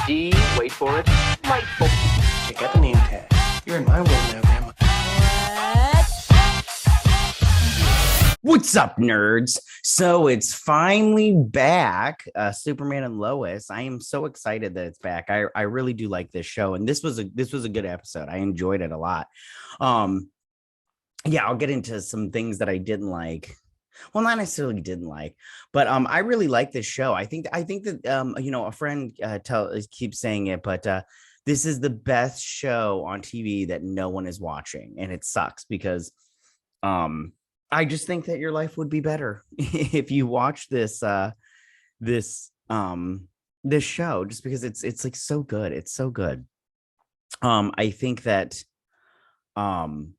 D, wait for it, delightful. Check out the name tag. You're in my world now, Grandma. What's up, nerds? So it's finally back, Superman and Lois. I am so excited that it's back. I really do like this show, and this was a good episode. I enjoyed it a lot. Um, yeah, I'll get into some things that I didn't like. Well, not necessarily didn't like, but I really like this show. I think that a friend keeps saying it, but this is the best show on TV that no one is watching, and it sucks because um I just think that your life would be better if you watch this this show, just because it's like so good. It's so good. I think that um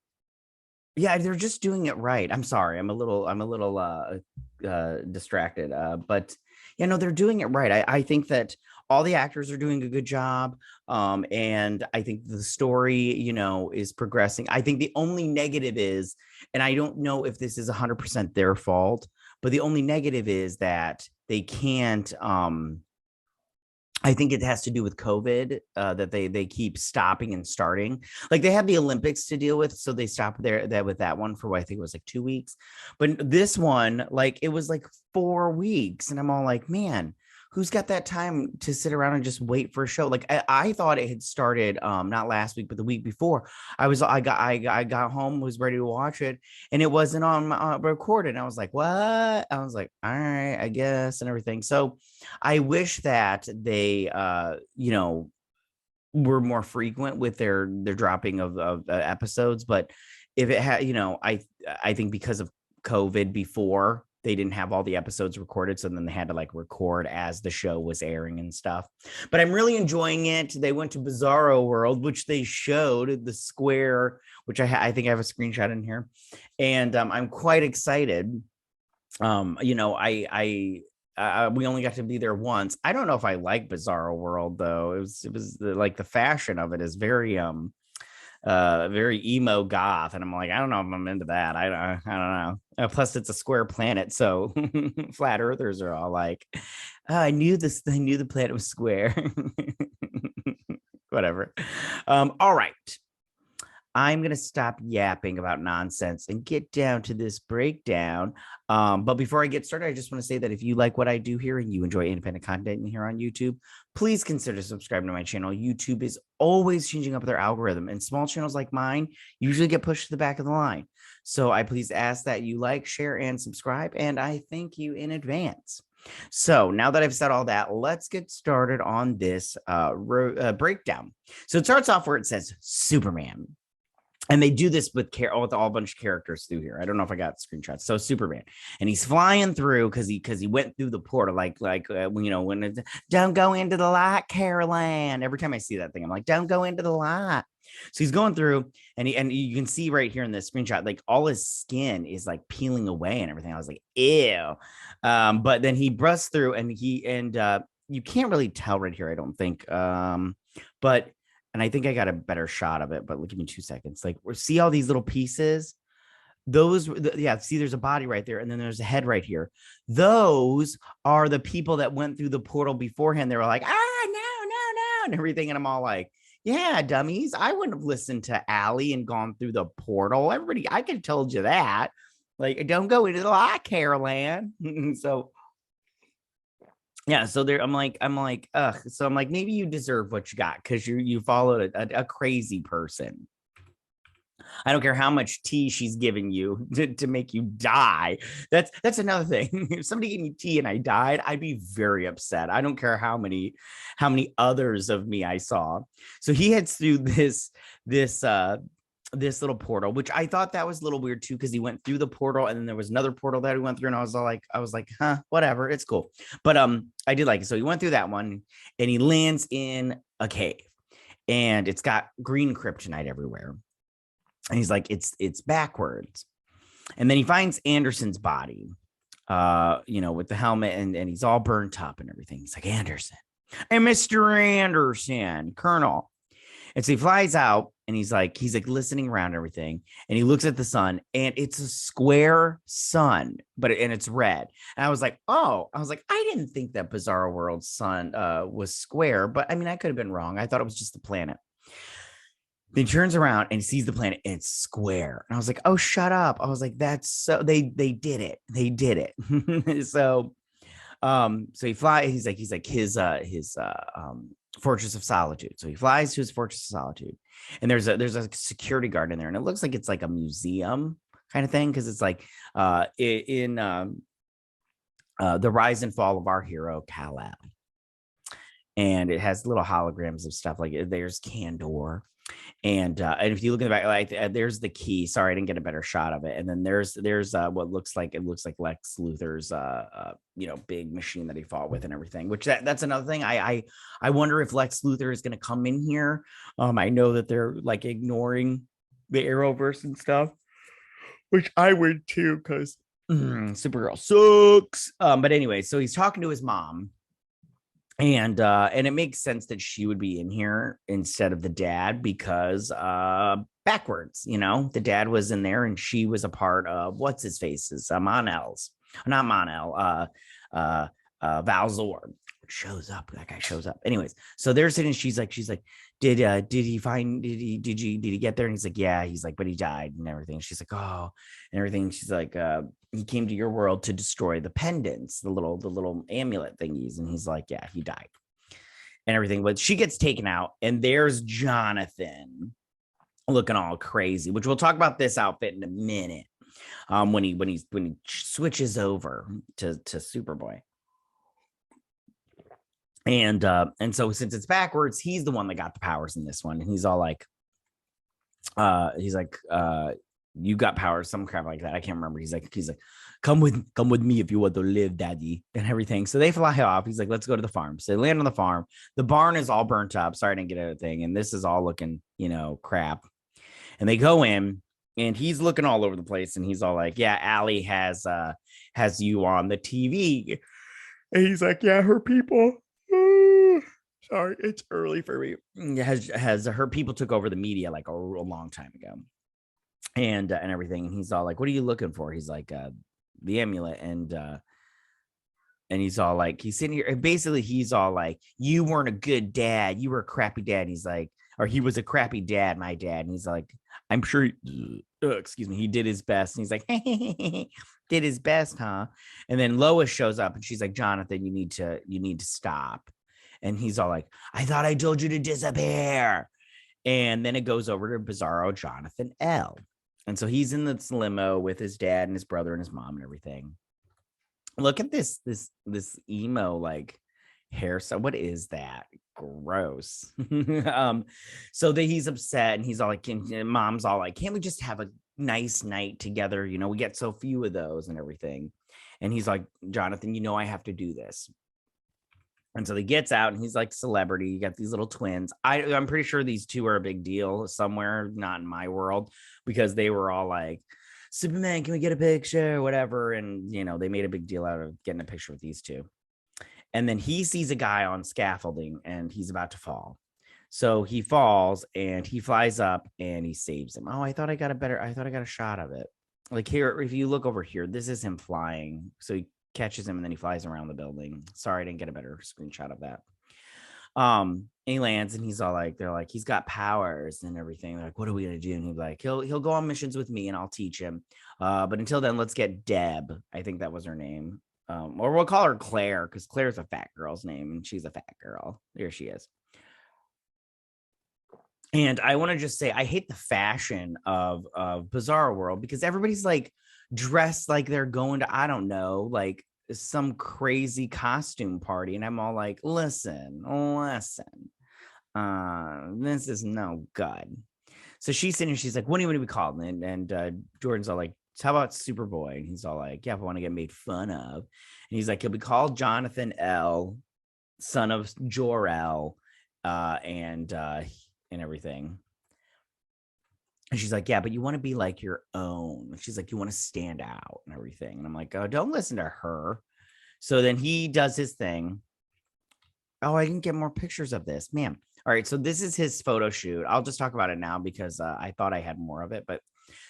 yeah, they're just doing it right. I'm sorry. I'm a little distracted. But they're doing it right. I think that all the actors are doing a good job. And I think the story, is progressing. I think the only negative is, and I don't know if this is 100% their fault, but the only negative is that they can't I think it has to do with COVID, that they keep stopping and starting. Like they have the Olympics to deal with, so they stopped there with that one for what I think it was like 2 weeks. But this one, like it was like 4 weeks, and I'm all like, man, who's got that time to sit around and just wait for a show? Like I thought it had started not last week, but the week before. I got home, was ready to watch it, and it wasn't on recorded. I was like, what? I was like, all right, I guess, and everything. So I wish that they, were more frequent with their dropping of episodes. But if it had, I think because of COVID before, they didn't have all the episodes recorded, so then they had to like record as the show was airing and stuff. But I'm really enjoying it. They went to Bizarro World, which they showed the square, which I think I have a screenshot in here, and I'm quite excited. We only got to be there once. I don't know if I like Bizarro World though. It was like the fashion of it is very emo goth, and I'm like, I don't know if I'm into that. I don't know. Plus it's a square planet, so flat earthers are all like, oh, I knew the planet was square. Whatever. All right, I'm going to stop yapping about nonsense and get down to this breakdown. But before I get started, I just want to say that if you like what I do here and you enjoy independent content here on YouTube, please consider subscribing to my channel. YouTube is always changing up their algorithm, and small channels like mine usually get pushed to the back of the line. So I please ask that you like, share, and subscribe, and I thank you in advance. So now that I've said all that, let's get started on this breakdown. So it starts off where it says Superman. And they do this with all a bunch of characters through here. I don't know if I got screenshots. So Superman, and he's flying through because he went through the portal, when it's, don't go into the light, Caroline. Every time I see that thing, I'm like, don't go into the light. So he's going through, and you can see right here in this screenshot, like all his skin is like peeling away and everything. I was like, ew. But then he busts through, and you can't really tell right here, I don't think. But and I think I got a better shot of it, but give me 2 seconds. Like, see all these little pieces? See, there's a body right there, and then there's a head right here. Those are the people that went through the portal beforehand. They were like, no, and everything. And I'm all like, yeah, dummies. I wouldn't have listened to Allie and gone through the portal. Everybody, I could have told you that. Like, don't go into the light, Caroline. So yeah, so there I'm like, ugh. So I'm like, maybe you deserve what you got because you followed a crazy person. I don't care how much tea she's giving you to make you die. That's another thing. If somebody gave me tea and I died, I'd be very upset. I don't care how many others of me I saw. So he heads through this little portal, which I thought that was a little weird too, because he went through the portal and then there was another portal that he went through, and I was like, huh, whatever, it's cool. But I did like it. So he went through that one, and he lands in a cave, and it's got green kryptonite everywhere, and he's like, it's backwards. And then he finds Anderson's body, with the helmet, and he's all burnt up and everything. He's like, Anderson, and Mr. Anderson, Colonel. And so he flies out and he's like listening around everything. And he looks at the sun and it's a square sun, and it's red. And I was like, I didn't think that Bizarro World's sun was square, but I mean, I could have been wrong. I thought it was just the planet. Then he turns around and he sees the planet and it's square. And I was like, oh, shut up. I was like, that's so they did it. They did it. So he flies, he's like his Fortress of Solitude. So he flies to his Fortress of Solitude, and there's a security guard in there, and it looks like it's like a museum kind of thing, because it's like in the rise and fall of our hero Kal-El, and it has little holograms of stuff like there's Candor. And if you look in the back, like there's the key. Sorry, I didn't get a better shot of it. And then there's what looks like Lex Luthor's big machine that he fought with and everything. Which that's another thing. I wonder if Lex Luthor is going to come in here. I know that they're like ignoring the Arrowverse and stuff, which I would too, because Supergirl sucks. But anyway, so he's talking to his mom. And it makes sense that she would be in here instead of the dad, because backwards, the dad was in there and she was a part of what's his face's Mon-El's, not Mon-El, Val-Zor shows up. That guy shows up. Anyways, so they're sitting. She's like, did he get there? And he's like, yeah. He's like, but he died and everything. She's like, oh, and everything. She's like, he came to your world to destroy the pendants, the little amulet thingies. And he's like, yeah, he died and everything. But she gets taken out, and there's Jonathan looking all crazy, which we'll talk about this outfit in a minute. When he switches over to Superboy. And so since it's backwards, he's the one that got the powers in this one. And he's all like, you got powers, some crap like that. I can't remember. He's like, come with me if you want to live, daddy, and everything. So they fly off. He's like, let's go to the farm. So they land on the farm. The barn is all burnt up. Sorry, I didn't get everything. And this is all looking, crap. And they go in, and he's looking all over the place. And he's all like, yeah, Allie has you on the TV. And he's like, yeah, her people. Sorry, it's early for me. Has her people took over the media like a long time ago, and everything. And he's all like, "What are you looking for?" He's like, "The amulet." And he's all like, he's sitting here. And basically, he's all like, "You weren't a good dad. You were a crappy dad." And he's like, or he was a crappy dad, my dad. And he's like, I'm sure. Excuse me. He did his best. And he's like, did his best, huh? And then Lois shows up, and she's like, Jonathan, you need to stop. And he's all like, I thought I told you to disappear. And then it goes over to Bizarro Jonathan L. And so he's in this limo with his dad and his brother and his mom and everything. Look at this emo like hairstyle. What is that? Gross. So that he's upset, and he's all like, mom's all like, can't we just have a nice night together? We get so few of those and everything. And he's like, Jonathan, I have to do this. And so he gets out, and he's like celebrity. You got these little twins. I'm pretty sure these two are a big deal somewhere, not in my world, because they were all like, Superman, can we get a picture? Whatever. And, they made a big deal out of getting a picture with these two. And then he sees a guy on scaffolding, and he's about to fall. So he falls, and he flies up, and he saves him. Oh, I thought I got a shot of it. Like here, if you look over here, this is him flying. So he catches him, and then he flies around the building. Sorry, I didn't get a better screenshot of that. And he lands, and he's all like, they're like, he's got powers and everything. They're like, what are we gonna do? And he's like, he'll go on missions with me, and I'll teach him. But until then, let's get Deb. I think that was her name. Or we'll call her Claire, because Claire's a fat girl's name, and she's a fat girl. There she is. And I want to just say, I hate the fashion of Bizarro World, because everybody's like dressed like they're going to, I don't know, like some crazy costume party. And I'm all like, listen, this is no good. So she's sitting here, she's like, what do you want to be called? And Jordan's all like, how about Superboy? And he's all like, yeah, if I want to get made fun of. And he's like, he'll be called Jonathan L, son of Jor-El, and everything. And she's like, yeah, but you want to be like your own. She's like, you want to stand out and everything. And I'm like, oh, don't listen to her. So then he does his thing. Oh, I didn't get more pictures of this, man. All right, so this is his photo shoot. I'll just talk about it now because I thought I had more of it, but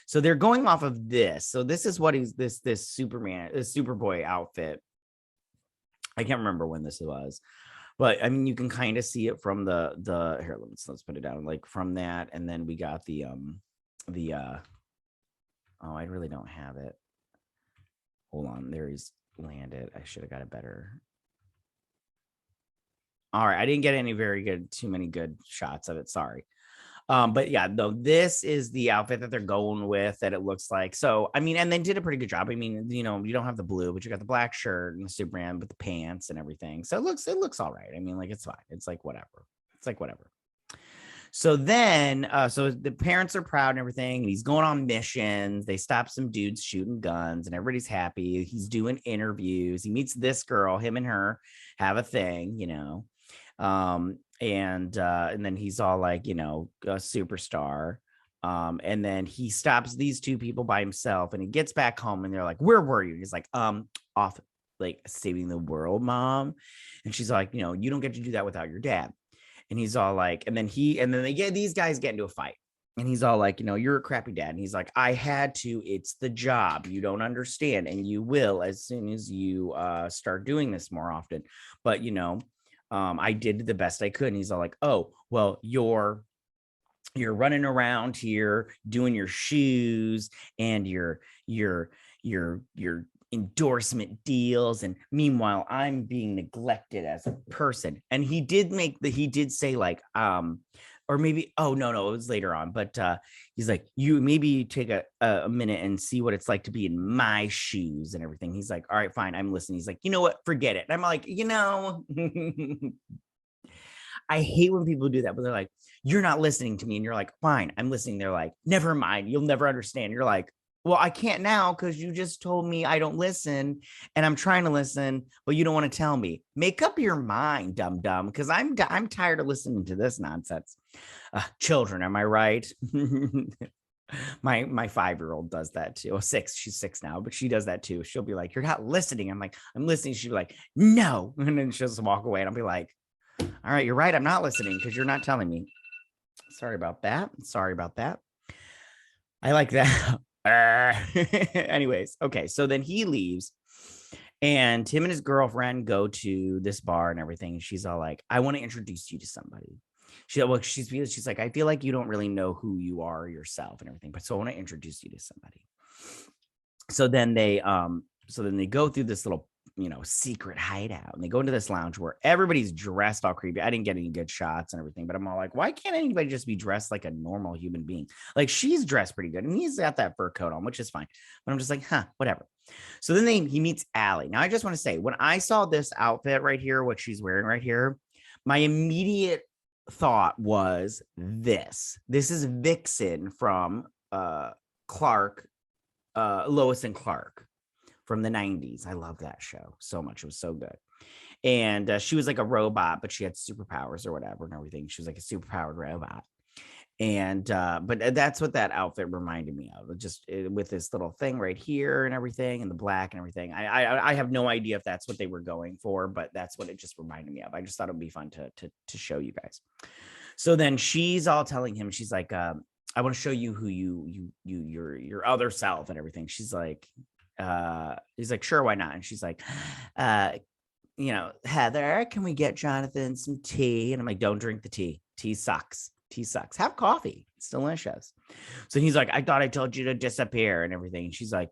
so they're going off of this. So this is what he's this Superboy outfit. I can't remember when this was, but I mean you can kind of see it from the here. Let's put it down like from that, and then we got the oh, I really don't have it. Hold on, there he's landed. I should have got it better. All right, I didn't get any too many good shots of it. Sorry. But yeah, though this is the outfit that they're going with that it looks like. So I mean, and they did a pretty good job. I mean, you know, you don't have the blue, but you got the black shirt and the Superman with the pants and everything. So it looks all right. I mean, like it's fine. It's like whatever. It's like whatever. So then, so the parents are proud and everything, and he's going on missions. They stop some dudes shooting guns, and everybody's happy. He's doing interviews. He meets this girl. Him and her have a thing, you know. And then he's all like, you know, a superstar. And then he stops these two people by himself, and he gets back home, and they're like, "Where were you?" He's like, off like saving the world, Mom. And she's like, you know, you don't get to do that without your dad. And he's all like, and then these guys get into a fight. And he's all like, you know, you're a crappy dad. And he's like, I had to, it's the job. You don't understand. And you will as soon as you start doing this more often. But, you know, I did the best I could. And he's all like, oh, well, you're running around here doing your shoes and your endorsement deals, and meanwhile I'm being neglected as a person. And he did say like or maybe oh no it was later on, but he's like, you maybe take a minute and see what it's like to be in my shoes and everything. He's like, all right, fine, I'm listening. He's like, you know what, forget it. And I'm like, you know, I hate when people do that, but they're like, you're not listening to me. And you're like, fine, I'm listening. They're like, never mind, you'll never understand. You're like, well, I can't now because you just told me I don't listen, and I'm trying to listen, but you don't want to tell me. Make up your mind, dumb, because I'm tired of listening to this nonsense. Children, am I right? my 5-year-old does that too. She's 6 now, but she does that too. She'll be like, you're not listening. I'm like, I'm listening. She'll be like, no. And then she'll just walk away, and I'll be like, all right, you're right, I'm not listening because you're not telling me. Sorry about that. I like that. Anyways, okay, so then he leaves, and him and his girlfriend go to this bar and everything. She's all like, I want to introduce you to somebody. She's like, I feel like you don't really know who you are yourself and everything, but so I want to introduce you to somebody. So then they go through this little, you know, secret hideout, and they go into this lounge where everybody's dressed all creepy. I didn't get any good shots and everything, but I'm all like, why can't anybody just be dressed like a normal human being? Like, she's dressed pretty good, and he's got that fur coat on, which is fine, but I'm just like, whatever. So then he meets Allie. Now I just want to say, when I saw this outfit right here, what she's wearing right here, my immediate thought was this is Vixen from Clark, Lois and Clark from the 90s. I love that show so much. It was so good. And she was like a robot, but she had superpowers or whatever and everything. She was like a superpowered robot. And but that's what that outfit reminded me of, just with this little thing right here and everything, and the black and everything. I have no idea if that's what they were going for, but that's what it just reminded me of. I just thought it would be fun to show you guys. So then she's all telling him, she's like, I want to show you who your other self and everything. She's like, he's like, sure, why not? And she's like, you know, Heather, can we get Jonathan some tea? And I'm like, don't drink the tea. Tea sucks. Have coffee. It's delicious. So he's like, I thought I told you to disappear and everything. And she's like,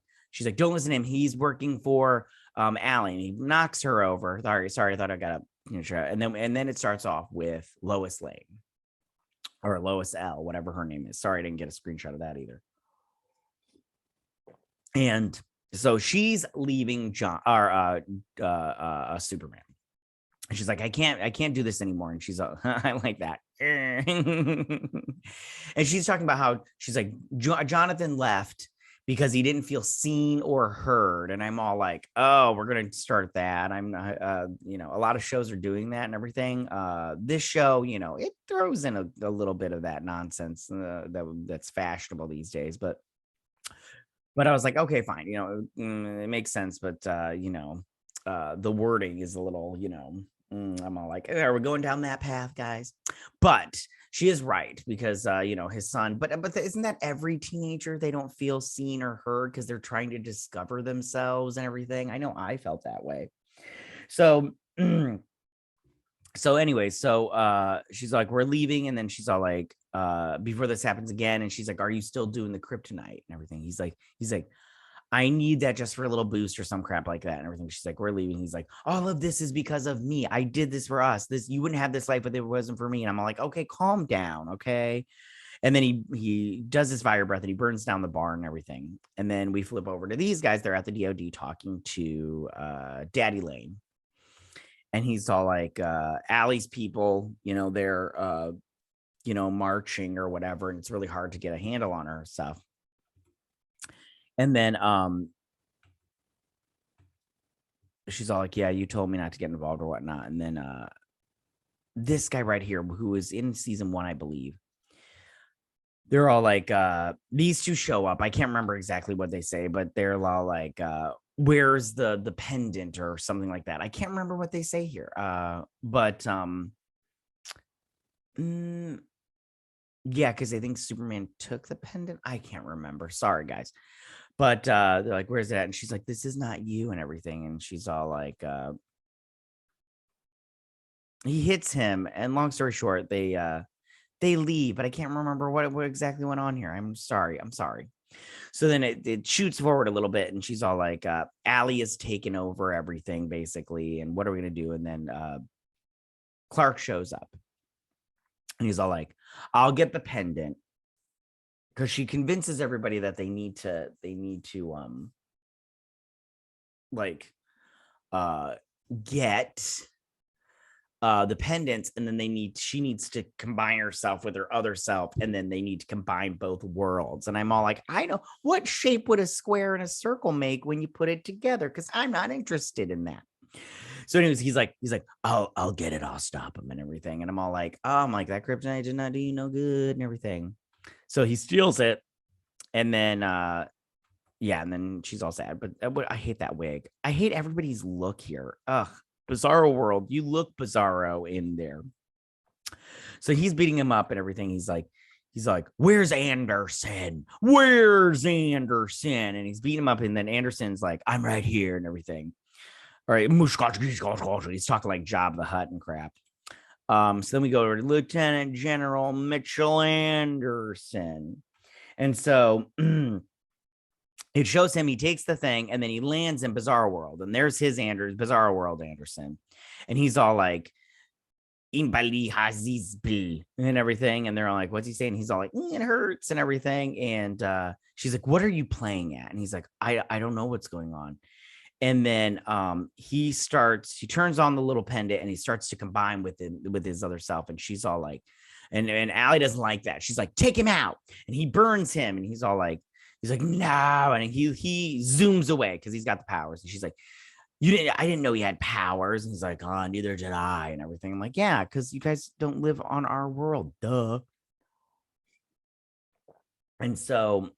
don't listen to him. He's working for Allie. And he knocks her over. Sorry, I thought I got a and then it starts off with Lois Lane, or Lois L, whatever her name is. Sorry, I didn't get a screenshot of that either. And so she's leaving Superman. And she's like, I can't do this anymore. And she's I like that. And she's talking about how she's like, Jonathan left because he didn't feel seen or heard. And I'm all like, oh, we're going to start that. I'm you know, a lot of shows are doing that and everything. This show, you know, it throws in a little bit of that nonsense that's fashionable these days. But I was like, okay, fine. You know, it makes sense. But, you know, the wording is a little, I'm all like, are we going down that path, guys? But she is right because his son, but isn't that every teenager? They don't feel seen or heard because they're trying to discover themselves and everything. I know I felt that way. So so anyway, she's like, we're leaving, and then she's all like, before this happens again, and she's like, are you still doing the kryptonite and everything? He's like, I need that just for a little boost or some crap like that and everything. She's like, we're leaving. He's like, all of this is because of me. I did this for us. You wouldn't have this life if it wasn't for me. And I'm like, okay, calm down, okay. And then he does his fire breath and he burns down the barn and everything. And then we flip over to these guys. They're at the DOD talking to Daddy Lane. And he's all like, Allie's people, they're marching or whatever, and it's really hard to get a handle on her stuff. And then she's all like, yeah, you told me not to get involved or whatnot. And then this guy right here, who was in season 1, I believe, they're all like, these two show up. I can't remember exactly what they say, but they're all like, where's the pendant or something like that. I can't remember what they say here. But yeah, because I think Superman took the pendant. I can't remember. Sorry, guys. But they're like, where's that? And she's like, this is not you and everything. And she's all like, he hits him. And long story short, they leave, but I can't remember what exactly went on here. I'm sorry. So then it shoots forward a little bit, and she's all like, Allie has taken over everything, basically. And what are we going to do? And then Clark shows up. And he's all like, I'll get the pendant. Because she convinces everybody that they need to get the pendants, and then she needs to combine herself with her other self, and then they need to combine both worlds. And I'm all like, I know, what shape would a square and a circle make when you put it together? Because I'm not interested in that. So anyways, he's like, I'll get it, I'll stop him and everything. And I'm all like, oh, I'm like, that kryptonite did not do you no good and everything. So he steals it, and then and then she's all sad. But I hate that wig. I hate everybody's look here. Ugh. Bizarro world, you look bizarro in there. So he's beating him up and everything. He's like, where's Anderson? And he's beating him up, and then Anderson's like, I'm right here and everything. All right, he's talking like Jabba the Hutt and crap. So then we go to Lieutenant General Mitchell Anderson. And so it shows him, he takes the thing, and then he lands in Bizarro World. And there's his Bizarro World Anderson. And he's all like, and everything. And they're all like, what's he saying? He's all like, it hurts and everything. And she's like, what are you playing at? And he's like, I don't know what's going on. And then he turns on the little pendant, and he starts to combine with his other self. And she's all like, and Allie doesn't like that. She's like, take him out. And he burns him. And he's all like, no. And he zooms away because he's got the powers. And she's like, I didn't know he had powers. And he's like, oh, neither did I and everything. I'm like, yeah, because you guys don't live on our world. Duh. And so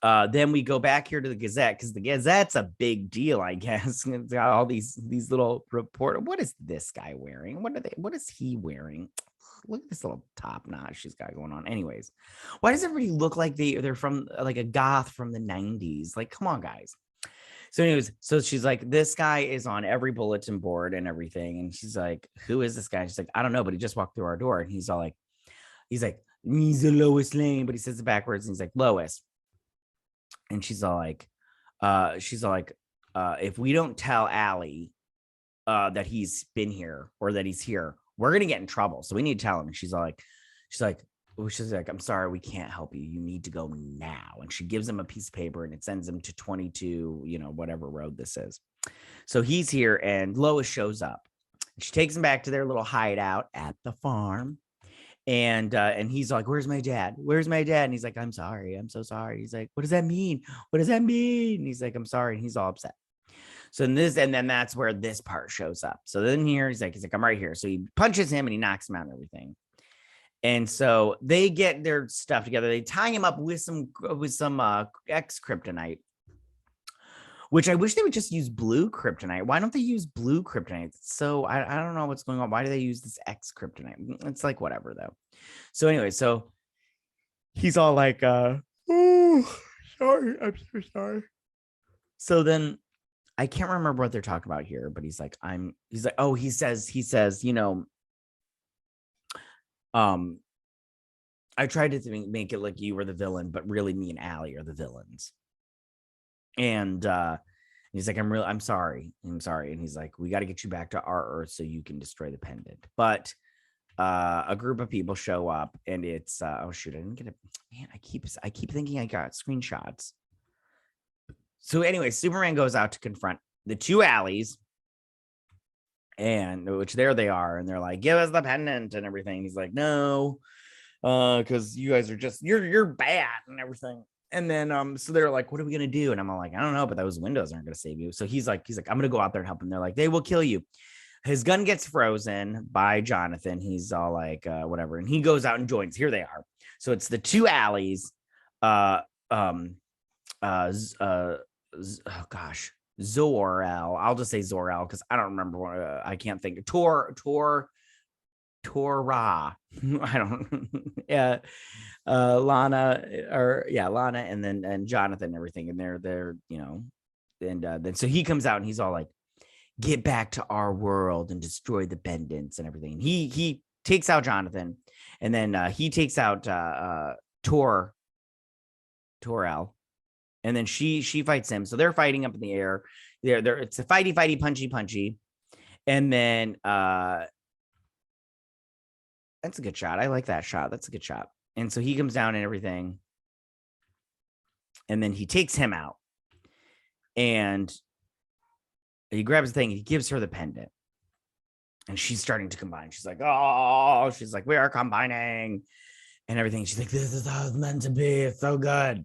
then we go back here to the Gazette, because the Gazette's a big deal, I guess. It's got all these little report. What is this guy wearing? What is he wearing? Look at this little top notch she's got going on. Anyways, why does everybody look like they're from like a goth from the 90s? Like, come on, guys. So anyways, so she's like, this guy is on every bulletin board and everything. And she's like, who is this guy? She's like, I don't know, but he just walked through our door. And he's like, he's a Lois Lane, but he says it backwards. And he's like, Lois. And she's all like, if we don't tell Allie that he's been here or that he's here, we're gonna get in trouble. So we need to tell him. And she's like, I'm sorry, we can't help you. You need to go now. And she gives him a piece of paper, and it sends him to 22, whatever road this is. So he's here, and Lois shows up. She takes him back to their little hideout at the farm. And he's like, where's my dad? And he's like, I'm sorry. I'm so sorry. He's like, what does that mean? And he's like, I'm sorry. And he's all upset. So and then that's where this part shows up. So then he's like, I'm right here. So he punches him and he knocks him out and everything. And so they get their stuff together. They tie him up with some ex kryptonite, which I wish they would just use blue kryptonite. Why don't they use blue kryptonite? So I don't know what's going on. Why do they use this X kryptonite? It's like whatever though. So anyway, so he's all like, oh, sorry, I'm so sorry. So then I can't remember what they're talking about here, but he's like, oh, he says, you know, I tried to make it like you were the villain, but really me and Allie are the villains. And he's like, I'm sorry. And he's like, we got to get you back to our Earth so you can destroy the pendant. But a group of people show up, and it's oh shoot, I didn't get it. Man, I keep thinking I got screenshots. So anyway, Superman goes out to confront the two Alleys, and which there they are, and they're like, give us the pendant and everything. He's like, no, because you guys are just you're bad and everything. And then so they're like, what are we gonna do? And I'm all like, I don't know, but those windows aren't gonna save you. So he's like, I'm gonna go out there and help him. They're like, they will kill you. His gun gets frozen by Jonathan. He's all like, whatever, and he goes out and joins. Here they are. So it's the two Alleys, oh gosh, Zor-El. I'll just say Zor-El because I don't remember what I can't think. Torah. I don't. Yeah, Lana Lana, and then Jonathan and everything, and they're you know, and then so he comes out and he's all like, get back to our world and destroy the pendants and everything. And he takes out Jonathan, and then he takes out Torel. And then she fights him. So they're fighting up in the air. It's a fighty, punchy. And then that's a good shot. I like that shot. That's a good shot. And so he comes down and everything. And then he takes him out. And he grabs the thing and he gives her the pendant. And she's starting to combine. She's like, oh, she's like, we are combining and everything. She's like, this is how it's meant to be. It's so good.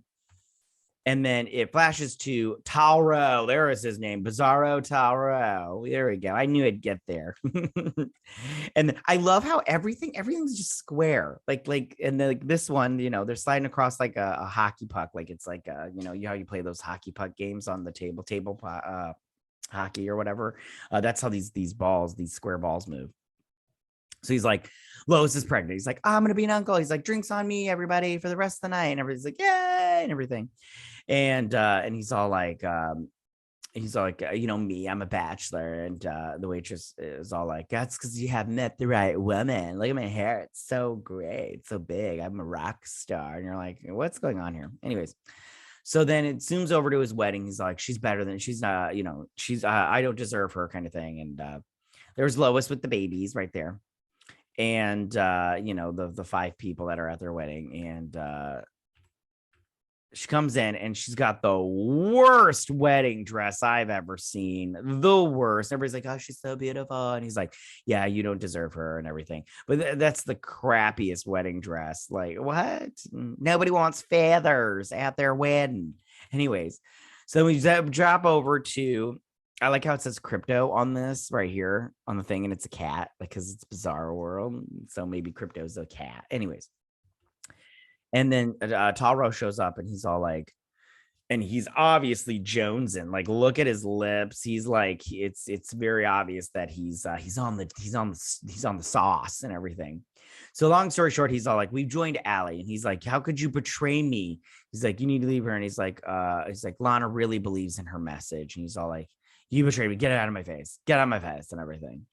And then it flashes to Talro. There is his name, Bizarro Talro. There we go. I knew I'd get there. And I love how everything's just square. And like this one, you know, they're sliding across like a hockey puck. Like it's like you know how you play those hockey puck games on the table hockey or whatever. That's how these square balls move. So he's like, Lois is pregnant. He's like, I'm gonna be an uncle. He's like, drinks on me, everybody, for the rest of the night. And everybody's like, yay, and everything. And he's all like, you know, me, I'm a bachelor. And the waitress is all like, that's because you haven't met the right woman. Look at my hair. It's so great. It's so big. I'm a rock star. And you're like, what's going on here? Anyways. So then it zooms over to his wedding. He's like, she's better than she's not, you know, she's I don't deserve her kind of thing. And there's Lois with the babies right there. And you know, the 5 people that are at their wedding. And she comes in and she's got the worst wedding dress I've ever seen. The worst. Everybody's like, oh, she's so beautiful. And he's like, yeah, you don't deserve her and everything. But that's the crappiest wedding dress. Like, what? Nobody wants feathers at their wedding. Anyways, so we drop over to, I like how it says crypto on this right here on the thing. And it's a cat because it's Bizarro World. So maybe crypto's a cat. Anyways. And then Talro shows up and he's all like, and he's obviously jonesing. Like, look at his lips. He's like, it's very obvious that he's on the sauce and everything. So long story short, he's all like, we've joined Allie, and he's like, how could you betray me? He's like, you need to leave her. And he's like, Lana really believes in her message. And he's all like, you betrayed me. Get it out of my face. Get out of my face and everything.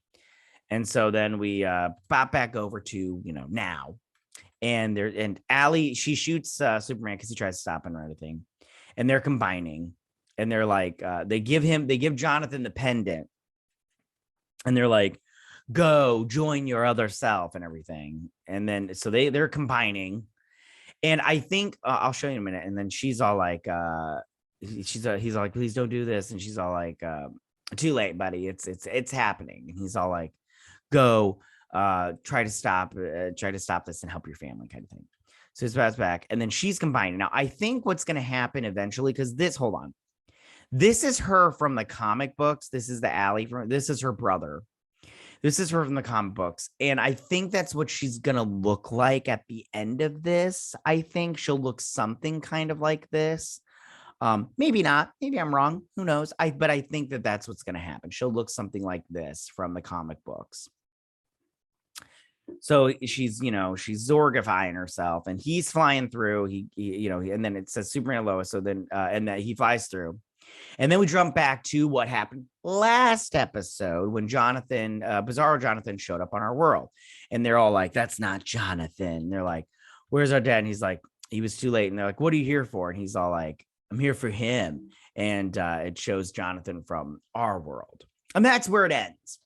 And so then we pop back over to, you know, now. And Allie, she shoots Superman because he tries to stop him or everything. And they're combining. And they're like, they give Jonathan the pendant. And they're like, go join your other self and everything. And then so they're combining. And I think I'll show you in a minute. And then she's all like, he's all like, please don't do this. And she's all like, too late, buddy. It's happening. And he's all like, go. Try to stop this and help your family kind of thing. So he's back, and then she's combining. Now I think what's going to happen eventually, because this is her from the comic books. This is the Allie this is her brother. This is her from the comic books, and I think that's what she's going to look like at the end of this. I think she'll look something kind of like this. Maybe not. Maybe I'm wrong. Who knows? But I think that that's what's going to happen. She'll look something like this from the comic books. So she's, she's Zorgifying herself, and he's flying through. And then it says Superman Lois. So then, and that he flies through. And then we jump back to what happened last episode when Bizarro Jonathan showed up on our world. And they're all like, that's not Jonathan. They're like, where's our dad? And he's like, he was too late. And they're like, what are you here for? And he's all like, I'm here for him. And it shows Jonathan from our world. And that's where it ends.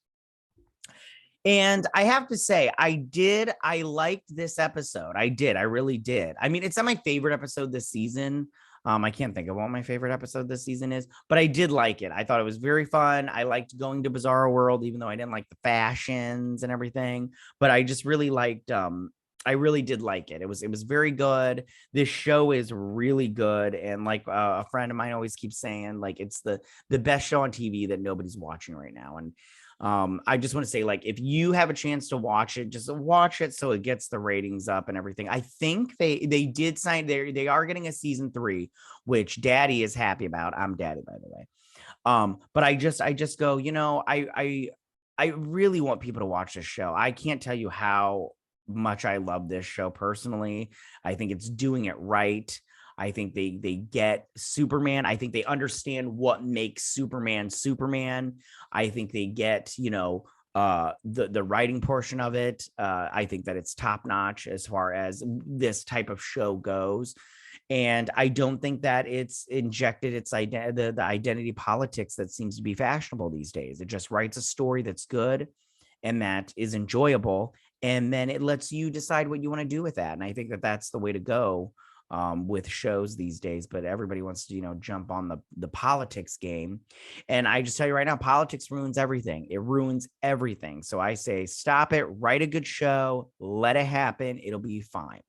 And I have to say, I liked this episode. I really did. I mean, it's not my favorite episode this season. I can't think of what my favorite episode this season is, but I did like it. I thought it was very fun. I liked going to Bizarro World, even though I didn't like the fashions and everything, but I just really liked, I really did like it. It was very good. This show is really good. And like a friend of mine always keeps saying, like, it's the best show on TV that nobody's watching right now. And I just want to say, like, if you have a chance to watch it, just watch it so it gets the ratings up and everything. I think they did sign there. They are getting a season 3, which Daddy is happy about. I'm Daddy, by the way. But I just go, I really want people to watch this show. I can't tell you how much I love this show personally. I think it's doing it right. I think they get Superman. I think they understand what makes Superman Superman. I think they get, the writing portion of it. I think that it's top notch as far as this type of show goes. And I don't think that it's injected the identity politics that seems to be fashionable these days. It just writes a story that's good and that is enjoyable. And then it lets you decide what you want to do with that. And I think that that's the way to go with shows these days. But everybody wants to, jump on the politics game. And I just tell you right now, politics ruins everything. It ruins everything. So I say, stop it, write a good show, let it happen. It'll be fine.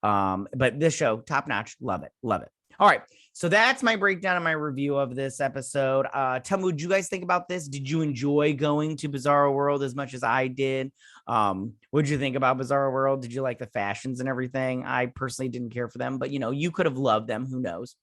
But this show, top notch, love it. All right. So that's my breakdown and my review of this episode. Tell me, what did you guys think about this? Did you enjoy going to Bizarro World as much as I did? What did you think about Bizarro World? Did you like the fashions and everything? I personally didn't care for them, but you could have loved them. Who knows?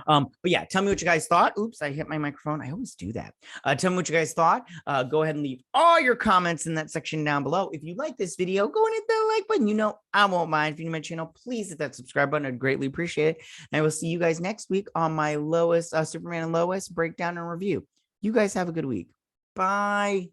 But yeah, tell me what you guys thought. Oops, I hit my microphone. I always do that. Tell me what you guys thought. Go ahead and leave all your comments in that section down below. If you like this video, go and hit that like button. I won't mind. If you're new to my channel, please hit that subscribe button. I'd greatly appreciate it. And I will see you guys next week on my Superman and Lois breakdown and review. You guys have a good week. Bye.